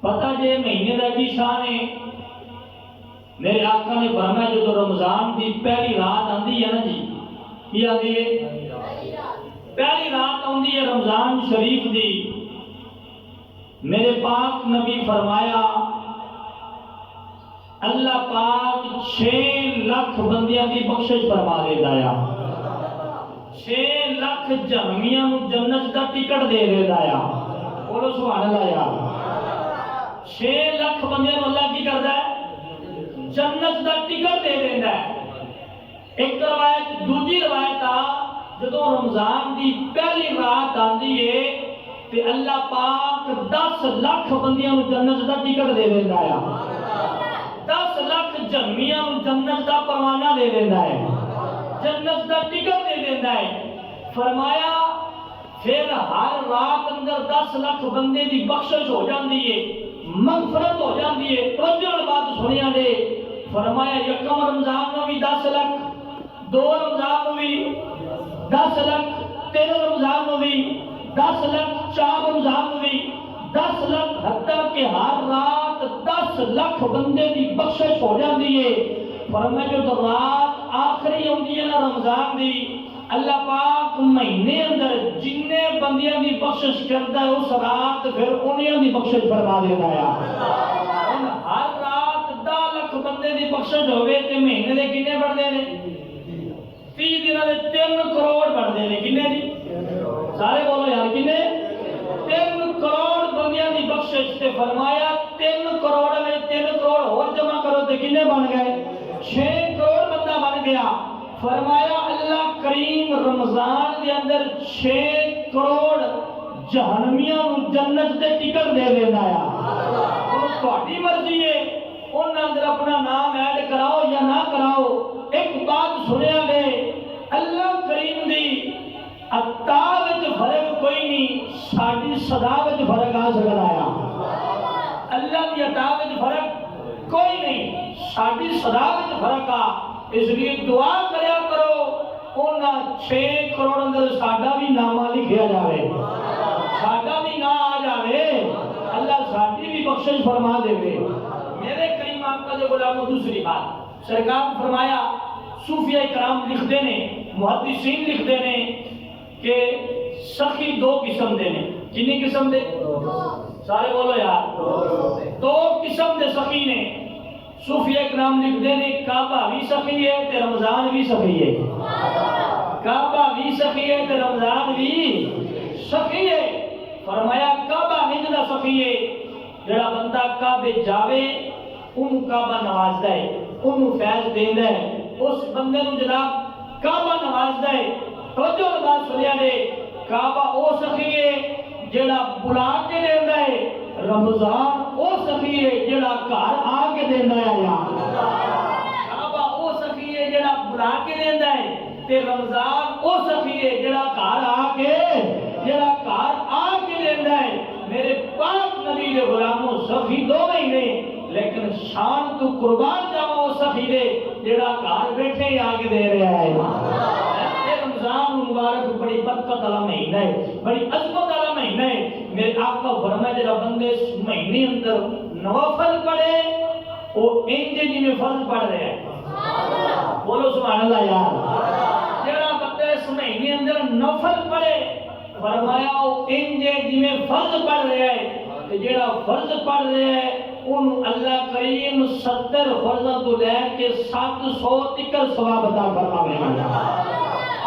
پتہ جے مہینے دا کی شان ہے؟ میرے آقا نے فرمایا جو رمضان دی پہلی رات آندی ہے نا جی، کی آندی ہے؟ پہلی رات آندی ہے رمضان شریف دی، میرے پاک نبی فرمایا اللہ پاک 6 لاکھ بندیاں دی بخشش فرما دیتا ہے، 6 لاکھ جہنمیاں نو جنت دا ٹکٹ دے دیتا ہے۔ بولو سبحان اللہ یار۔ 6 لاکھ بندیاں نو اللہ کی کردا ہے؟ جنت دا ٹکٹ دے دیتا ہے۔ ایک روایت، دوسری روایت جدوں رمضان دی پہلی رات آندی ہے تے اللہ پاک 10 لاکھ بندیاں نو جنت دا ٹکٹ دے دیتا ہے، 10 لاکھ جہنمیاں نو جنت دا پروانہ دے دیتا ہے، جنت دا ٹکٹ دے دیتا ہے۔ فرمایا پھر ہر رات اندر 10 لاکھ بندے دی بخشش ہو جاندی ہے، مغفرت ہو جاندی ہے۔ توجہ بات سنیا دے، فرمایا یکم رمضان میں بھی 10 لاکھ، 2 رمضان میں بھی 10 لاکھ، 3 رمضان میں بھی 10 لاکھ، 4 رمضان میں بھی 10 لاکھ، حتیٰ کہ ہر رات 10 لاکھ بندے دی بخشش ہو جاندی ہے۔ فرمایا جو رات آخری ہوندی ہے نا رمضان دی، اللہ پاک مہینے اندر جننے بندیاں دی بخشش کرتا ہے اس رات پھر انہیں دی بخشش فرما دیتا ہے۔ ہر رات 10 لاکھ بندے دی بخشش ہوئے تے مہینے دے کنے بڑھتے ہیں؟ 30 دنوں دے 3 کروڑ بڑھتے ہیں۔ کنے جی؟ سارے بولو یار کنے؟ 3 کروڑ بندیاں دی بخشش تے فرمایا 3 کروڑ میں 3 کروڑ اور جمع کرو تے کنے بن گئے؟ 6 کروڑ بندہ بن گیا۔ فرمایا اللہ کریم رمضان دے اندر 6 کروڑ جہنمیاں نو جنت دے ٹکٹ دے دینا ہے۔ تہاڈی مرضی ہے ان اندر اپنا نام ایڈ کراؤ یا نہ کراؤ۔ ایک بات سنیا گئے، اللہ کریم دی عطا وچ فرق کوئی نہیں، ساڈی صدا وچ فرق آ سکدا ہے۔ اللہ دی عطا وچ فرق کوئی نہیں، ساڈی صدا وچ فرق آ۔ اس لیے دعا کریا کرو انہاں 6 کروڑ اندر ساڈا بھی نامہ لکھیا جاوے، ساڈا بھی نام آ جاوے، اللہ ساڈی بھی بخشش فرما دے۔ میرے کریم آقا دے غلاموں دوسری بات سرکار فرمایا، صوفیہ کرام لکھتے نے، محدثین لکھتے نے کہ سخی 2 قسم دے نے۔ کتنی قسم دے؟ سارے بولو یار، 2 قسم دے سخی نے۔ صوفیہ کرام لکھتے نے کعبہ بھی سخی ہے تے رمضان بھی سخی ہے، کعبہ بھی سخی ہے تے رمضان بھی سخی ہے۔ فرمایا کعبہ نہیں دا سخی ہے، جڑا بندہ کعبے جاوے انہوں کعبہ نوازدا ہے، انہوں فیض دیندا ہے، اس بندے نو جناب کعبہ نوازدا ہے۔ توجہ بات سنیا دے، کعبہ او سخی ہے جڑا بلا کے دیندا ہے، رمضان او سخی ہے جڑا گھر آ کے دیندا ہے۔ کعبہ او سخی ہے جڑا بلا کے دیندا ہے تے رمضان او سخی ہے جڑا گھر آ کے دیندا ہے۔ میرے پاک نبی دے غلاموں سخی 2 مہینے، لیکن شان تو قربان جاؤ اس سخی دے جڑا گھر بیٹھے ہی آ کے دے رہا ہے۔ رمضان مبارک بڑی برکت والا مہینہ ہے، بڑی عظمت والا مہینہ ہے۔ میرے آقا فرمایا جڑا بندے اس مہینے اندر نوافل پڑھے وہ انج جویں فرض پڑھ رہا ہے۔ بولو سبحان اللہ یار۔ جڑا بندہ اس مہینے اندر نوافل پڑھے فرمایا وہ انج جویں فرض پڑھ رہا ہے، تے جڑا فرض پڑھ رہا ہے ان اللہ کریم 70 فرضاں تو لے کے 700 تک ثواب عطا فرماوے گا۔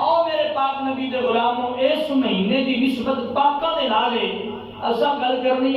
آؤ میرے پاک نبی دے غلاموں اس مہینے دی نسبت پاکاں دے نال اساں گل کرنی ہے۔